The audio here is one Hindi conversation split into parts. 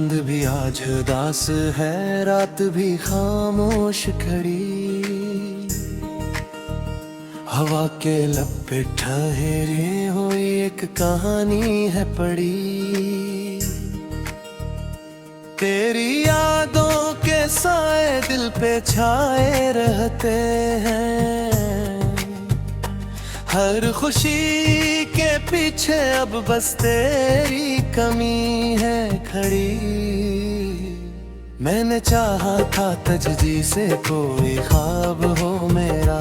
चांद भी आज उदास है, रात भी खामोश खड़ी। हवा के लब पे ठहरे हुई एक कहानी है पड़ी। तेरी यादों के साए दिल पे छाए रहते हैं। हर खुशी के पीछे अब बस तेरी कमी है खड़ी। मैंने चाहा था तजदी से कोई ख्वाब हो मेरा,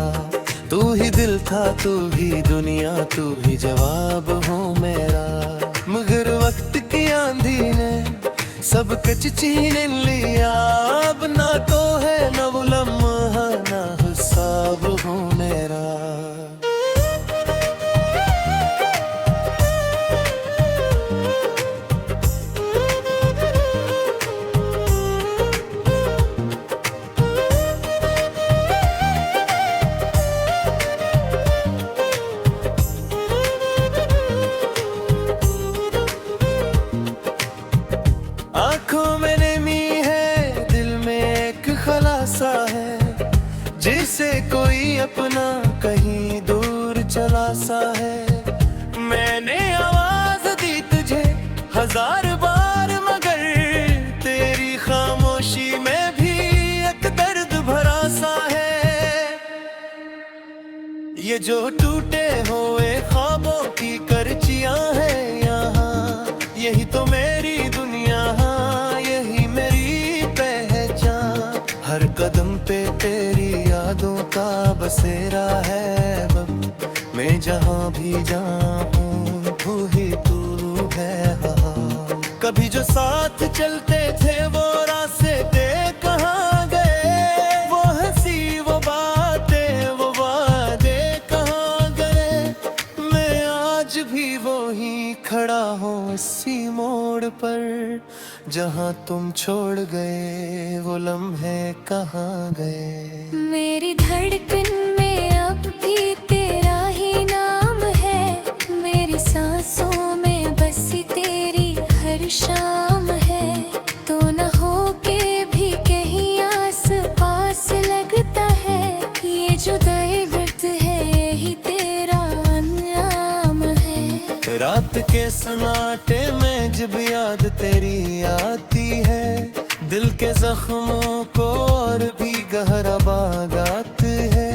तू ही दिल था, तू ही दुनिया, तू ही जवाब हो मेरा। मगर वक्त की आंधी ने सब कुछ छीन लिया। अब ना तो है न वो लम्हा ना हिसाब हो मेरा। आंखों में नमी है, दिल में एक खलासा है, जिसे कोई अपना कहीं दूर चला सा है। मैंने आवाज दी तुझे हजार बार, मगर तेरी खामोशी में भी एक दर्द भरा सा है। ये जो टूटे हुए ख्वाबों की करचियां हैं यहाँ, यही तो मेरी दुनिया, यही मेरी पहचान। हर कदम पे तेरी यादों का बसेरा है अब। मैं जहाँ भी जाऊँ तू ही तू है। कभी जो साथ चलते थे वो रास्ते कहाँ गए, वो हंसी वो बातें वो वादे कहाँ गए। मैं आज भी वो ही खड़ा हूँ इसी मोड़ पर, जहाँ तुम छोड़ गए वो लम्हे कहाँ गए। मेरी धड़कन में अब भी तेरा ही नाम है, मेरी सांसों में बसी तेरी हर शाम है। तो न हो के भी कहीं आस पास लगता है, ये जुदाई दर्द है यही तेरा अंजाम है। रात के सन्नाटे में जब याद तेरी आती है, दिल के जख्मों को और भी गहरा बागात है।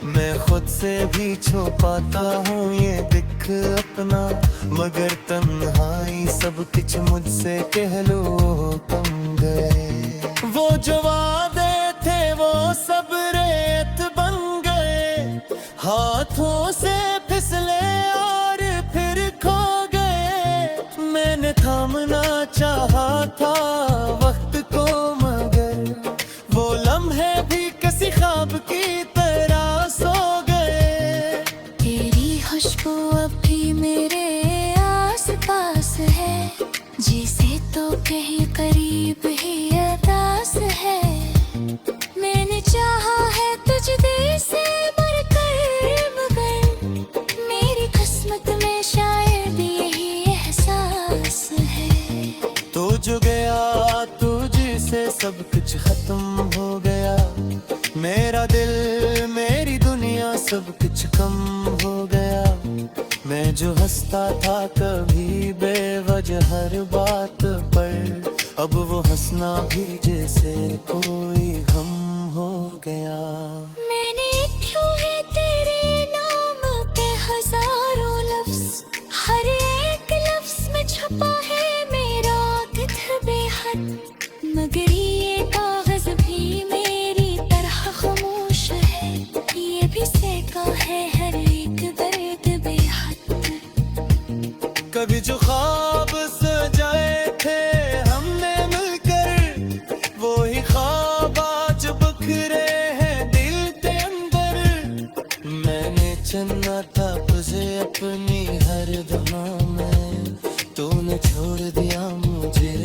मैं खुद से भी छुपाता हूँ ये दिख अपना, मगर तन्हाई सब कुछ मुझसे कह लो कम गए। वो जो वादे थे वो सब रेत बन गए, हाथों से फिसले और फिर खो गए। मैंने थामना चाहा था वक्त को, मगर वो लम्हे भी किसी ख्वाब की तरह सो गए। तेरी खुशबू अब भी मेरे आस पास है, जिसे तो कहीं करीब ही अहसास है। मैंने चाहा है तुझ दिल से बढ़कर, मगर मेरी किस्मत में शायद यही एहसास है। तू जो गया तुझसे सब कुछ खत्म हो गया। मेरा दिल मेरी दुनिया सब कुछ कम हो गया। मैं जो हंसता था कभी बेवजह हर बात पर, अब वो हंसना भी जैसे कोई गम हो गया। मैंने क्यों है तेरे नाम पे हजारों लफ्ज, हर एक लफ्ज में छुपा है मेरा कित बेहद। मगर ये कागज भी मेरी तरह खामोश है, ये भी सहका है हर एक दर्द बेहद। कभी जो ख्वाब सजाए थे हमने मिलकर, वो ही ख्वाब आज बिखरे हैं दिल के अंदर। मैंने चुना था तुझे अपनी हर दुआ में, तूने छोड़ दिया मुझे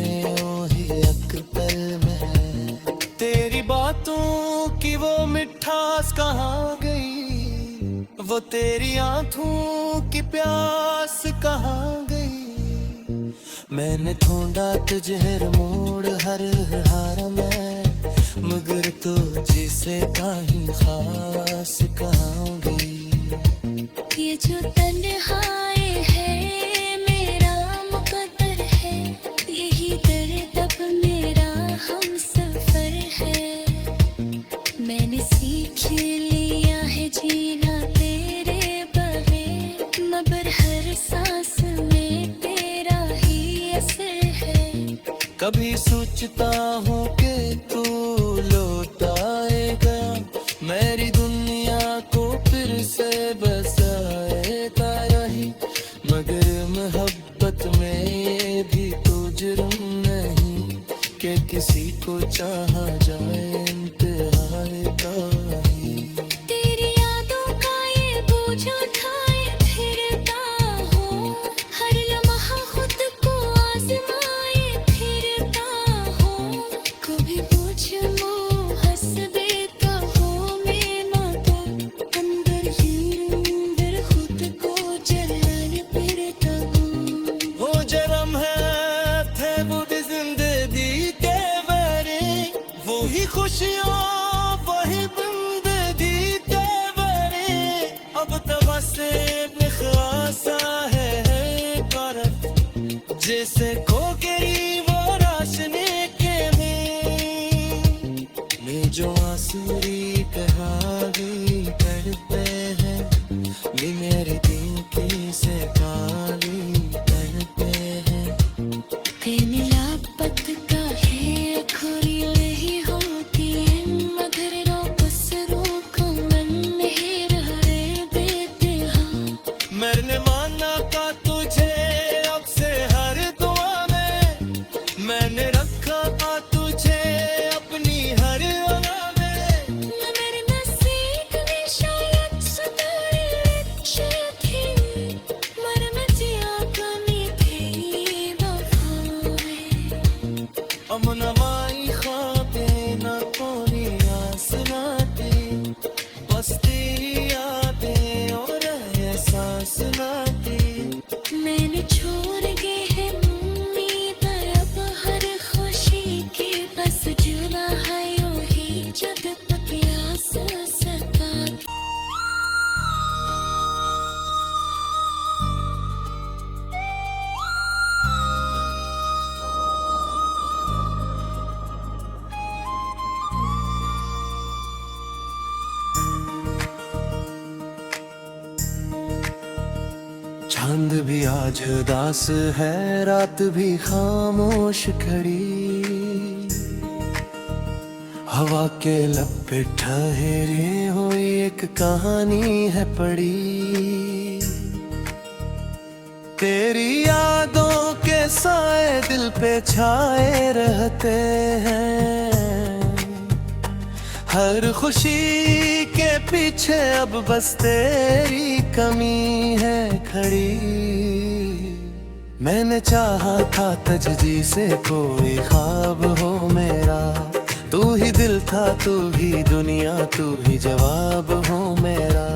वही एक पल में। तेरी बातों की वो मिठास कहाँ गई, वो तेरी आंखों की प्यास कहाँ गई। मैंने ढूंढा तुझे हर मोड़ हर हार में, मगर तो जिसे कहीं खास कहूँगी। ये जो तन्हाई है मेरा मुकद्दर है, यही दर्द अब मेरा हम सफर है। मैंने सीख लिया है जीना तेरे बगैर, मगर हर सांस में तेरा ही असर है। कभी सोचता हूँ कि तू लौट आएगा, मेरी दुनिया को फिर से बसाएगा यही, मगर मोहब्बत में भी तो जुर्म नहीं कि किसी को चाहा जाए इंतहाए का ही। तेरी यादों का ये बोझ उठाए फिरता हूँ, हर लम्हा खुद को आजमाए फिरता हूँ। कभी पूछ मुँह हंस देता हूँ मैं ना तो, अंदर ही अंदर खुद को जलाने फिरता हूँ। वो जरम है थे वो भी जिंदगी के बारे, वो ही खुशियों वही बंदगी के बारे। अब तवा से निखासा है तरफ, जैसे खो गई वो रोशनी के में जो आंसुरी कहानी करते हैं, ये मेरे दिल की से काली करते हैं। तेरी लापत का है खुरी नहीं होती है, मगर वापस रोको मन नहीं रहे देते हाँ। मैंने माना का तुझे अब से हर दुआ में, मैंने रखा था तुझे अपनी हर अदा में। मेरे नसीब में शायद सुधारे अच्छे थे, मर मचिया कमी थी वफाएं। अमनवाई ख्वाबे न कोई आस नाती, बस तेरी यादें और एहसास नाती। मैंने छोड़ के है उम्मीद अब हर खुशी की, बस जुड़ा है यूं ही जब तक प्यास सता। चांद भी आज उदास है, रात भी खामोश खड़ी, हवा के लब पे ठहरे हुई एक कहानी है पड़ी। तेरी यादों के साए दिल पे छाए रहते हैं, हर खुशी के पीछे अब बस तेरी कमी है खड़ी। मैंने चाहा था तजदी से कोई ख्वाब हो मेरा, तू ही दिल था तू ही दुनिया तू ही जवाब हो मेरा।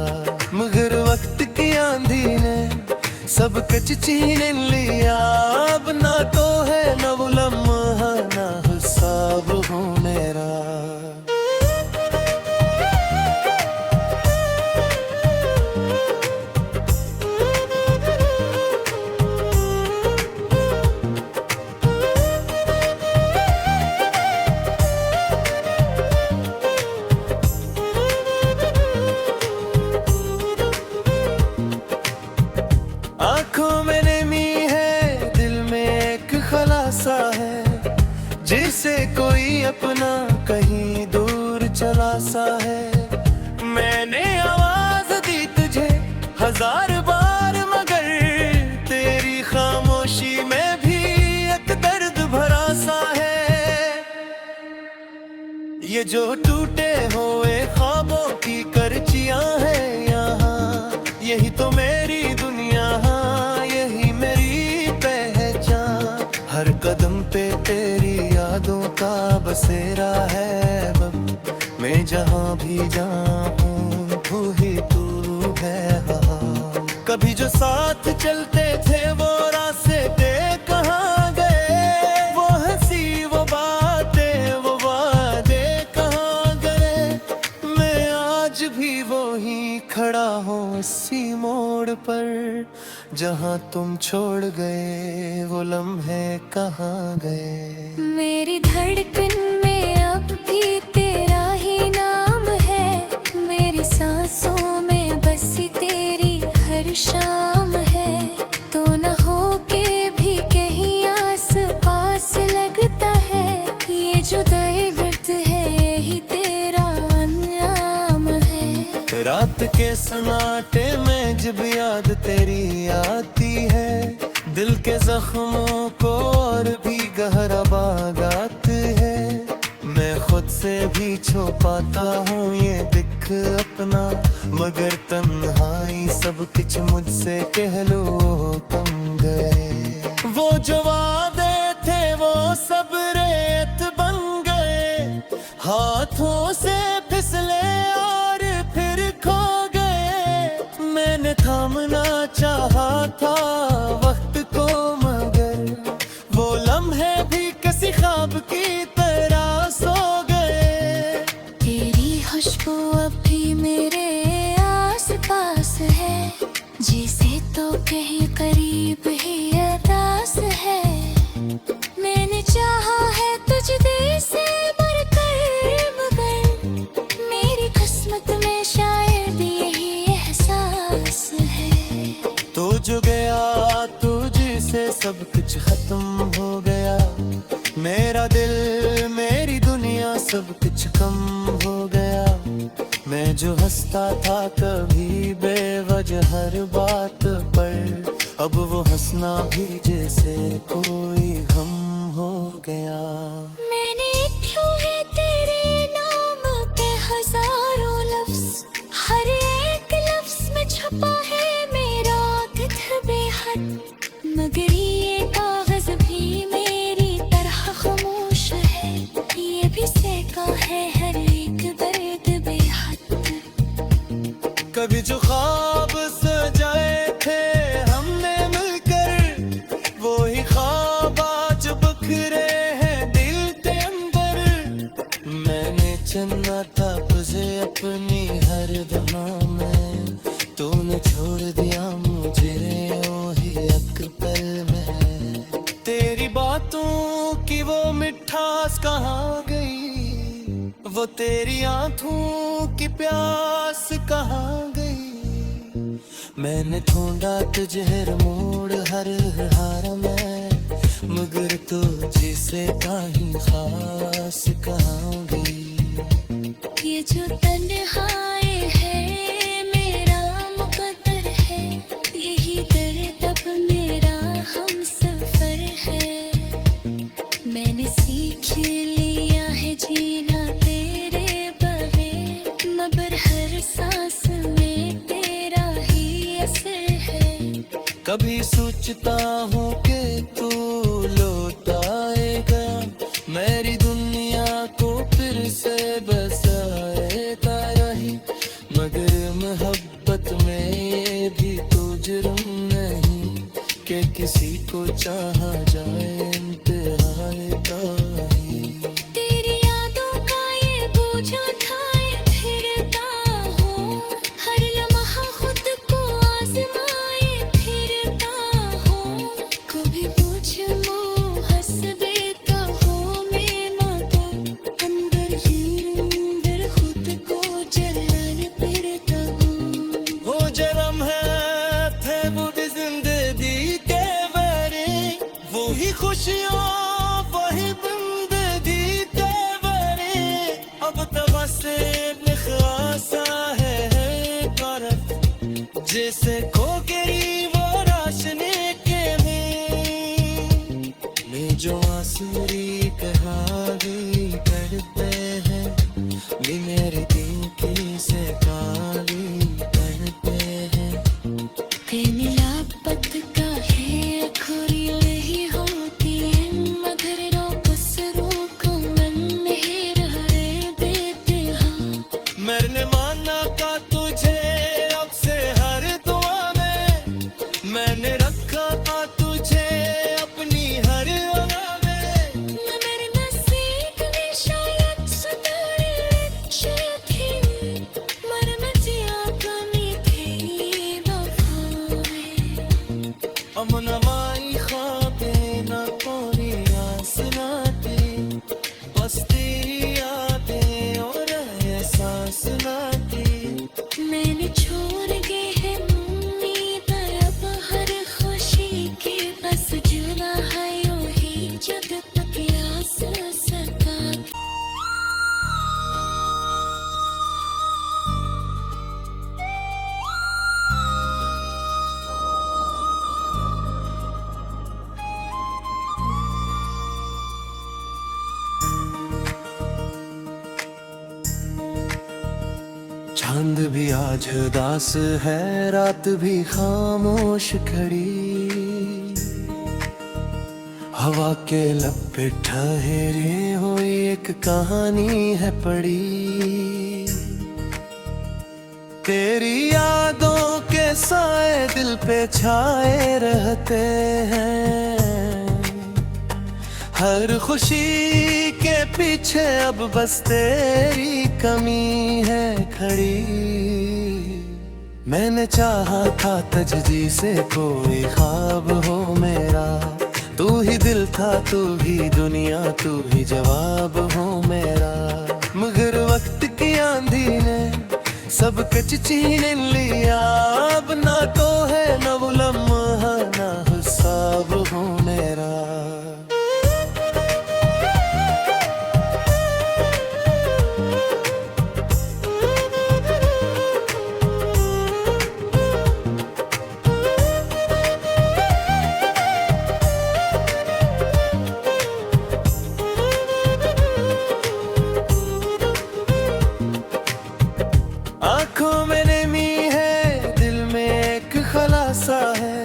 मगर वक्त की आंधी ने सब कुछ छीन लिया, अब ना तो है न वो लम्हा ना हिसाब हो मेरा। आंखों में नमी है, दिल में एक खलासा है, जिसे कोई अपना कहीं दूर चला सा है। मैंने आवाज दी तुझे हजार बार, मगर तेरी खामोशी में भी एक दर्द भरा सा है। ये जो टूटे हुए ख्वाबों की करचियां हैं यहाँ, यही तो मेरी दुनिया, यही मेरी पहचान। हर कदम पे तेरी यादों का बसेरा है अब, मैं जहाँ भी जाऊँ तू ही तू है हाँ। कभी जो साथ चलते थे वो रास्ते कहाँ मोड़ पर, जहाँ तुम छोड़ गए वो लम्हे कहाँ गए। मेरी धड़कन में अब भी तेरा ही नाम है, मेरी सांसों में बसी तेरी हर शाम है। तो न हो के भी कहीं आस पास लगता है, ये जुदाई वक्त है यही तेरा अंजाम है। रात के सन्नाटे में जब याद तेरी आती है, दिल के जख्मों को और भी गहरा बागात है। मैं खुद से भी छुपाता हूँ ये दिख अपना, मगर तन्हाई सब कुछ मुझसे कह लो तुम गए। वो जो वादे थे वो सब रेत बन गए, हाथों से फिसले और फिर खो गए। मैंने थामना चाहा था वक्त को, मगर वो लम्हे भी किसी ख्वाब की तरह सो गए। तेरी खुशबू अब भी मेरे आस पास है, जिसे तो कहीं करीब ही अरदास है। मैंने चाहा है तुझ दिल से बढ़कर, मगर मेरी किस्मत में शायद यही एहसास है। तू जो गया तुझसे सब कुछ खत्म हो गया, मेरा दिल मेरी दुनिया सब कुछ कम हो गया। मैं जो हंसता था कभी बेवजह हर बात पर, अब वो हंसना भी जैसे कोई गम हो गया। मैंने लिखे है तेरे नाम के हजारों लफ्ज, हर एक लफ्ज में छुपा है मेरा दिल बेहद। मगर ये कागज भी मेरी तरह खामोश है, ये भी सहका है हर एक दर्द बेहद। कभी जो ख्वाब सजाए थे हमने मिलकर, वो ही ख्वाब आज बिखरे हैं दिल के अंदर। मैंने चुना था तुझे अपनी हर दमा में, तूने छोड़ दिया मुझे वही एक पल में। तेरी बातों की वो मिठास कहाँ गई, वो तेरी आंखों की प्यास कहाँ गई। मैंने ढूंढा तुझे हर मोड़ हर हार में, मगर तू जिसे कहीं खास कहाँ गई। ये जो तन्हाई है मेरा मुकद्दर है, यही दर्द अब मेरा हम सफर है। मैंने सीख लिया है जीना तेरे बगैर, मगर हर सांस में तेरा ही असर है। कभी सोचता हूँ कि तू लौट आएगा, मेरी दुनिया को फिर से बसाएगा यही। मगर मोहब्बत में ये भी तो जुर्म नहीं कि किसी को चाहा जाए इंतहाए का ही। तेरी यादों का ये बोझ उठाए फिरता हूँ, हर लम्हा खुद को आजमाए फिरता हूँ। कभी पूछ मुँह हंस देता हूँ मैं मगर, अंदर ही अंदर खुद को जलन फिरता हूँ। वो जरम है थे वो भी जिंदगी के बारे, वो ही खुशियाँ वही बंदगी के बारे। अब तवा से निखासा है तरफ, जैसे खो गई वो रोशनी के में जो आंसुरी कहानी करते हैं, भी मेरे दिल की से काली करते हैं। तेरी लापत का है खुरी नहीं होती है चांद भी आज उदास है, रात भी खामोश खड़ी, हवा के लब पे ठहरे हुई एक कहानी है पड़ी। तेरी यादों के साए दिल पे छाए रहते हैं, हर खुशी के पीछे अब बस तेरी कमी है खड़ी। मैंने चाहा था तजदी से कोई ख्वाब हो मेरा, तू ही दिल था, तू ही दुनिया, तू ही जवाब हो मेरा। मगर वक्त की आंधी ने सब कुछ छीन लिया, अब ना तो है न वो लम्हा ना हिसाब हो मेरा। आंखों में नमी है, दिल में एक खलासा है,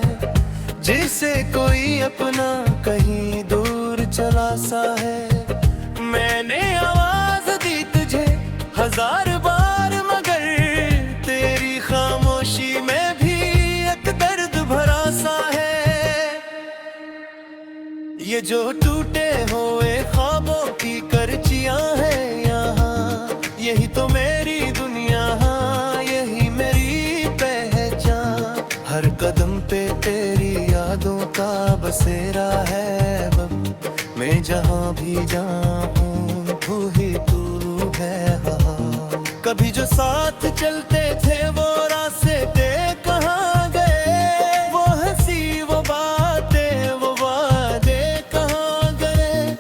जिसे कोई अपना कहीं दूर चला सा है। मैंने आवाज दी तुझे हजार बार, मगर तेरी खामोशी में भी एक दर्द भरा सा है। ये जो टूटे हुए ख्वाबों की करचियां हैं यहाँ, यही तो मेरी दुनिया, यही मेरी पहचान। हर कदम पे तेरी यादों का बसेरा है बब, मैं जहाँ भी जाऊँ तू ही तू है वहाँ। कभी जो साथ चलते थे वो रास्ते कहाँ गए, वो हंसी वो बातें वो वादे कहाँ गए।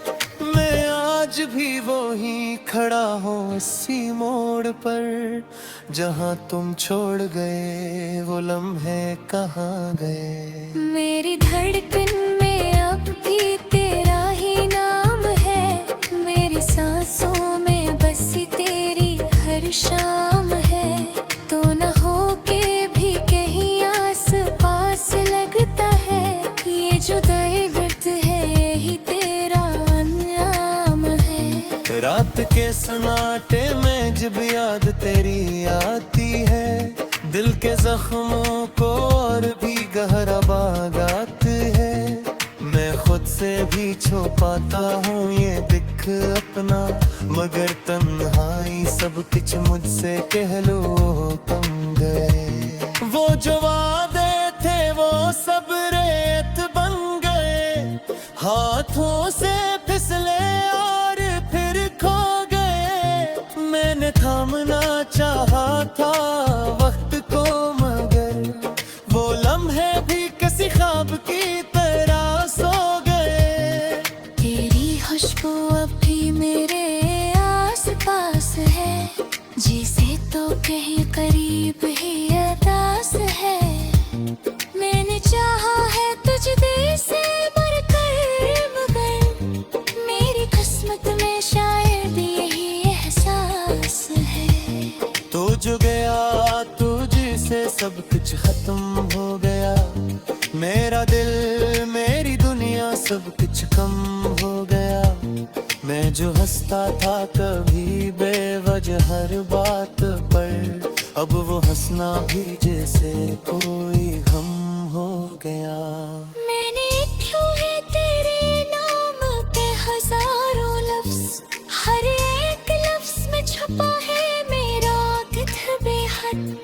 मैं आज भी वो ही खड़ा हूँ इसी मोड़ पर, जहाँ तुम छोड़ गए वो लम्हे कहाँ गए। मेरी धड़कन में अब भी तेरा ही नाम है, मेरी सांसों में बस तेरी हर शाम है। तो न हो के भी कहीं आस पास लगता है, ये जो दर्द है यही तेरा अंजाम है। रात के सन्नाटे में जब याद तेरी आती है, दिल के जख्मों को और भी गहरा बागात है। मैं खुद से भी छुपाता हूँ ये दिख अपना, मगर तन्हाई सब कुछ मुझसे कह लो कम गए। वो जो वादे थे वो सब रेत बन गए, हाथों से फिसले और फिर खो गए। मैंने थामना चाहा था वक्त को, मगर वो लम्हे भी किसी ख्वाब की तरह सो गए। तेरी खुशबू अब भी मेरे आस पास है, जिसे तो कहीं करीब ही अरदास है। मैंने चाहा है तुझ दिल से बढ़कर, मगर मेरी किस्मत में शायद यही एहसास है। तू जो गया तुझसे सब कुछ खत्म हो गया, मेरा दिल मेरी दुनिया सब कुछ कम हो गया। मैं जो हंसता था कभी बेवजह हर बात पर, अब वो हंसना भी जैसे कोई गम हो गया। मैंने लिखे है तेरे नाम के हजारों लफ्ज, हर एक लफ्ज में छुपा है मेरा कित बेहद।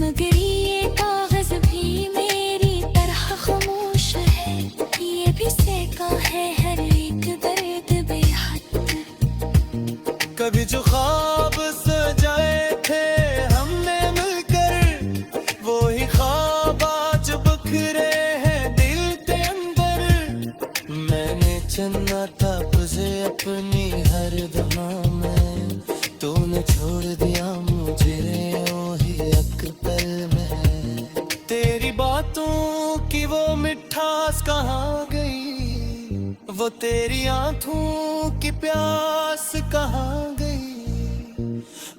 मगर ये कागज भी मेरी तरह खामोश है, ये भी सहका है हर एक दर्द बेहद। कभी जो ख्वाब सजाए थे हमने मिलकर, वो ही ख्वाब आज बिखरे हैं दिल के अंदर। मैंने चुना था तुझे अपनी हर दुआ में, तूने छोड़ दिया मुझे वही एक पल में। तेरी बातों की वो मिठास कहाँ गई, वो तेरी आंखों की प्यास कहाँ गई।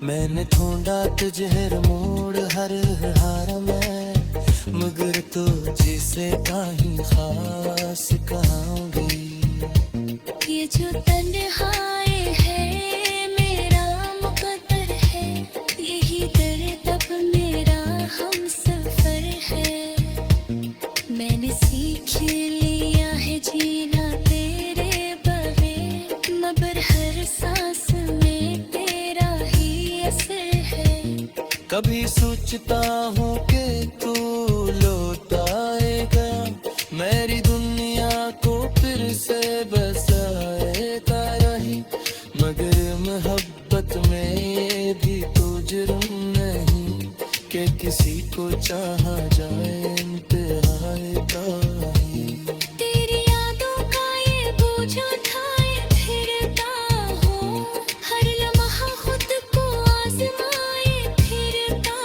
मैंने ढूंढा तुझे हर मोड़ हर हार में, मगर तो जिसे काही खास कहाऊंगी। ये जो तन्हाई है मेरा मुकद्दर है, यही दर्द अब मेरा हम सफर है। मैंने सीख लिया है जीना तेरे बगैर, मगर हर सांस में तेरा ही असर है। कभी सोचता हूँ कि तू लौट आएगा, मेरी दुनिया को फिर से बसाएगा रही, मगर मोहब्बत में भी तो जुर्म नहीं कि किसी को चाहा जाए इंतहाए ताही। तेरी यादों का ये बोझ उठाए फिरता हूँ, हर लम्हा खुद को आजमाए फिरता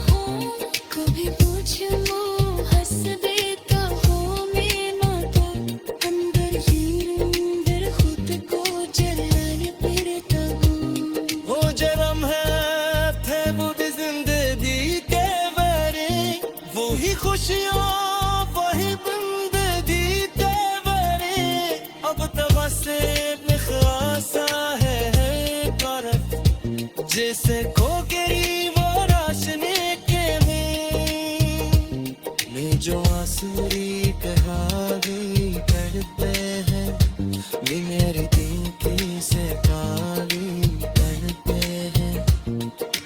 हूँ। कभी पूछ मुँह हंस देता हूँ मैं ना तो, अंदर ही अंदर खुद को जलाने फिरता हूँ। वो जन्म है थे वो भी जिंदगी के बारे, वो ही खुशियों वही बंदगी के बारे। अब तवा से निखासा है तरफ, जैसे को गिरी वो रोशनी के में जो आंसुरी कहानी करते हैं, ये मेरी दिल की से काली करते हैं।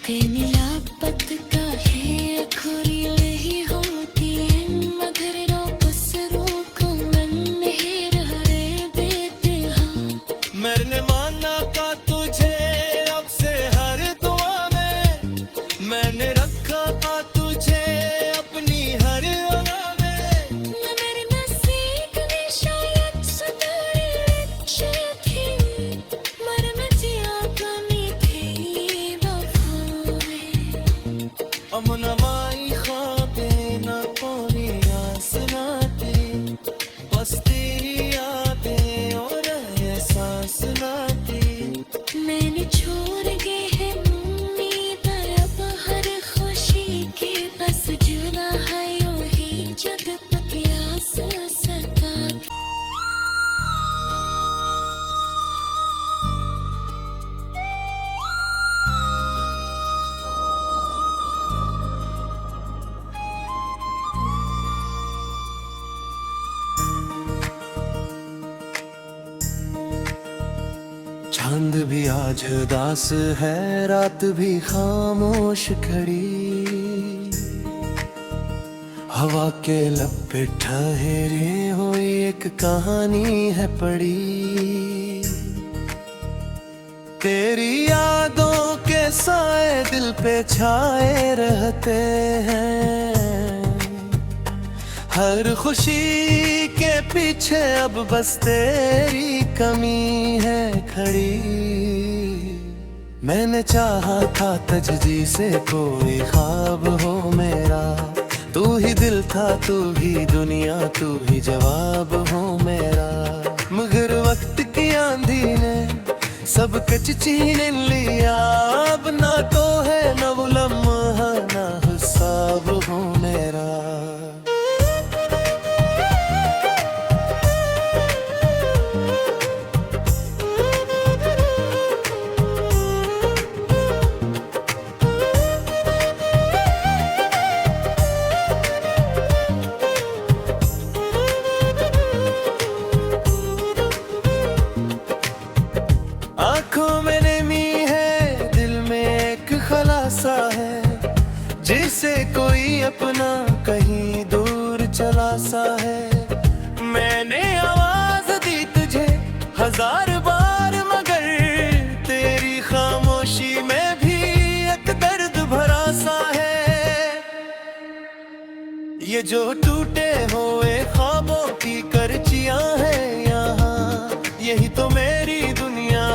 तेरी लापत का है खुरी यही होती है, मगर वापस रोको मन नहीं रहे देते हाँ। मैंने माना का तुझे अब से हर दुआ में, मैंने रखा था तुझे अपनी हर अदा में। मेरे नसीब में शायद सुधारे अच्छे थे, मर मैं जिया कमी थी वफाएं। अमन माई ख्वाबे न कोई आसनाते, बस तेरी यादें और एहसास नाते। मैंने छोड़ के है उम्मीद अब हर खुशी के, बस जुदा है यूं ही जग प्यास सता। चांद भी आज उदास है, रात भी खामोश खड़ी, हवा के लब पे ठहरे हुई एक कहानी है पड़ी। तेरी यादों के साए दिल पे छाए रहते हैं, हर खुशी के पीछे अब बस तेरी कमी है खड़ी। मैंने चाहा था तजदी से कोई ख्वाब हो मेरा, तू ही दिल था तू ही दुनिया तू ही जवाब हो मेरा। मगर वक्त की आंधी ने सब कुछ छीन लिया, अब ना तो है न वो लम्हा ना हिसाब हो मेरा। आंखों में नमी है, दिल में एक खलासा है, जिसे कोई अपना कहीं दूर चला सा है। मैंने आवाज दी तुझे हजार बार, मगर तेरी खामोशी में भी एक दर्द भरा सा है। ये जो टूटे हुए ख्वाबों की करचियां हैं यहाँ, यही तो मेरी दुनिया,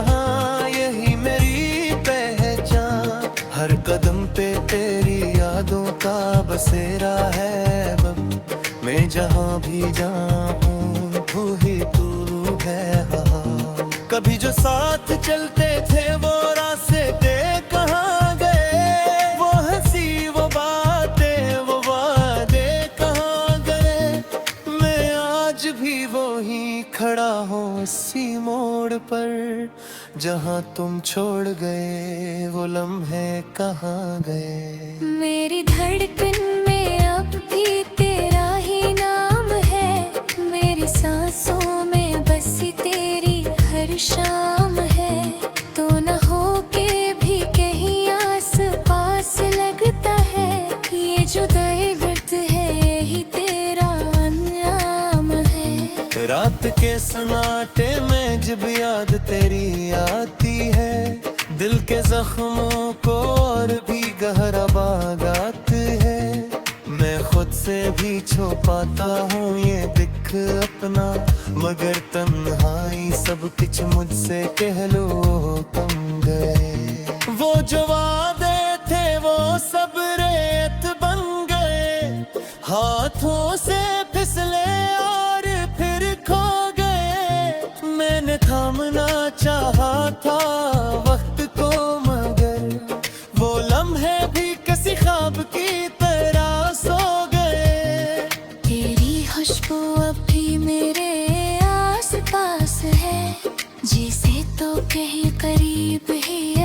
यही मेरी पहचान। हर कदम पे तेरी यादों का बसेरा है बब, मैं जहाँ भी जाऊँ तू ही तू है हाँ। कभी जो साथ चलते थे वो रास्ते कहाँ आज भी वो ही खड़ा हो उसी मोड़ पर, जहाँ तुम छोड़ गए वो लम्हे कहाँ गए। मेरी धड़कन में अब भी तेरा ही नाम है, मेरी सांसों में बसी तेरी हर शाम है। तो न हो के भी कहीं आस पास लगता है, ये जुदाई दर्द है यही तेरा अंजाम है। रात के सन्नाटे में जब याद तेरी आती है, दिल के जख्मों को और भी गहरा बागात है। मैं खुद से भी छुपाता हूँ ये दिख अपना, मगर तन्हाई सब कुछ मुझसे कह लो तुम गए। वो जो वादे थे वो सब रेत बन गए, हाथों से फिसले और फिर खो गए। मैंने थामना चाहा था वक्त को, मगर वो लम्हे भी किसी ख्वाब की तरह सो गए। तेरी खुशबू अब भी मेरे आस पास है, जिसे तो कहीं करीब ही